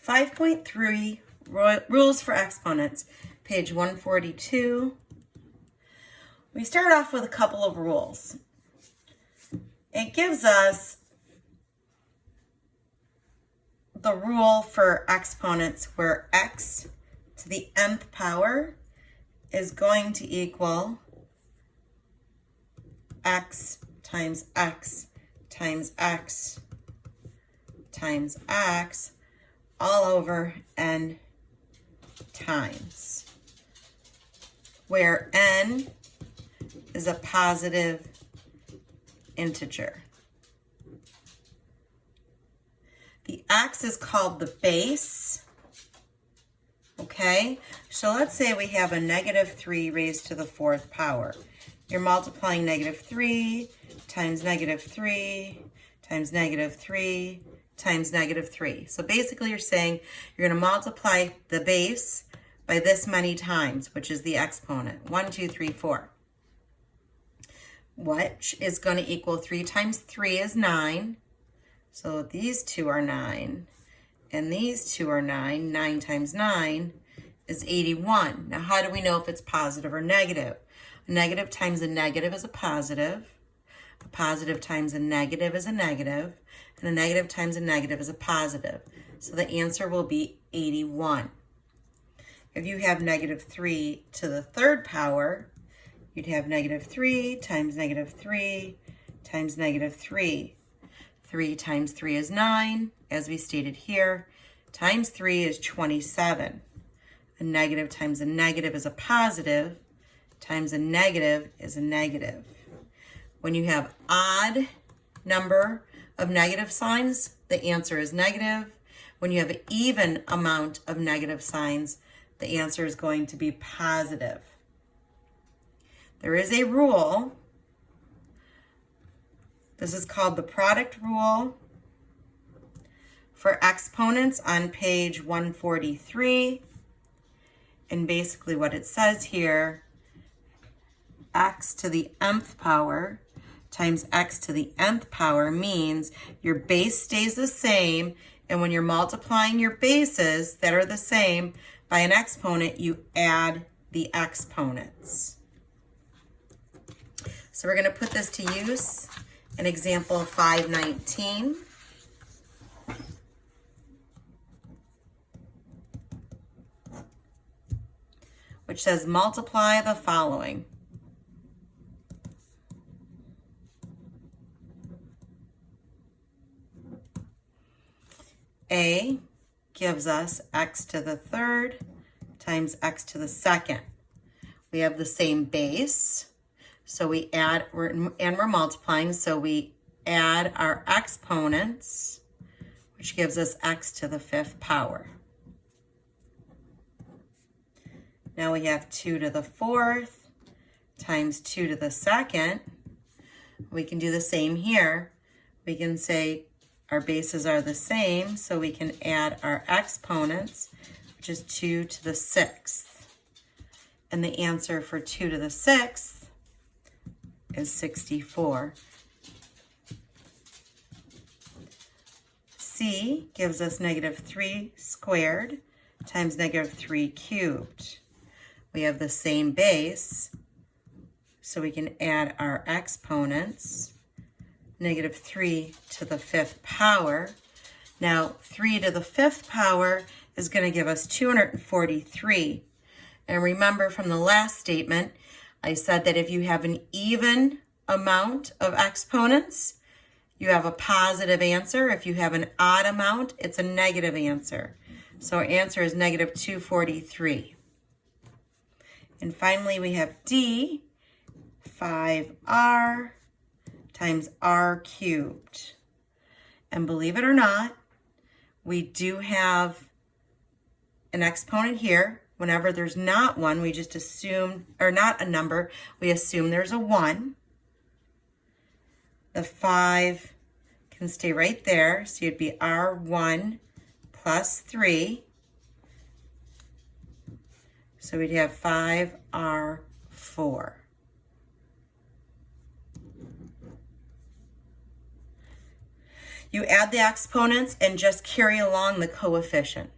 5.3 Rules for Exponents, page 142. We start off with a couple of rules. It gives us the rule for exponents where x to the nth power is going to equal x times x times x times x all over n times, where n is a positive integer. The x is called the base, okay? So let's say we have a negative 3 raised to the 4th power. You're multiplying negative 3 times negative 3 times negative 3 times negative 3. So basically you're saying you're going to multiply the base by this many times, which is the exponent. 1, 2, 3, 4. Which is going to equal 3 times 3 is 9. So these two are 9. And these two are 9. 9 times 9 is 81. Now how do we know if it's positive or negative? A negative times a negative is a positive. A positive times a negative is a negative. And a negative times a negative is a positive. So the answer will be 81. If you have negative 3 to the 3rd power, you'd have negative 3 times negative 3 times negative 3. 3 times 3 is 9, as we stated here. Times 3 is 27. A negative times a negative is a positive. Times a negative is a negative. When you have odd number of negative signs, the answer is negative. When you have an even amount of negative signs, the answer is going to be positive. There is a rule. This is called the product rule for exponents on page 143. And basically what it says here, x to the nth power times x to the nth power means your base stays the same, and when you're multiplying your bases that are the same by an exponent, you add the exponents. So we're going to put this to use in example 519. Which says multiply the following. A gives us x to the 3rd times x to the 2nd. We have the same base, so we add, and we're multiplying, so we add our exponents, which gives us x to the 5th power. Now we have 2 to the 4th times 2 to the 2nd. We can do the same here. We can say our bases are the same, so we can add our exponents, which is 2 to the 6th. And the answer for 2 to the 6th is 64. C gives us negative 3 squared times negative 3 cubed. We have the same base, so we can add our exponents. Negative 3 to the 5th power. Now, 3 to the 5th power is going to give us 243. And remember from the last statement, I said that if you have an even amount of exponents, you have a positive answer. If you have an odd amount, it's a negative answer. So our answer is negative 243. And finally, we have D, 5r times r cubed. And believe it or not, we do have an exponent here. Whenever there's not one, we just assume, or not a number, we assume there's a 1. The 5 can stay right there, so it'd be r1 plus 3. So we'd have 5r4. You add the exponents and just carry along the coefficient.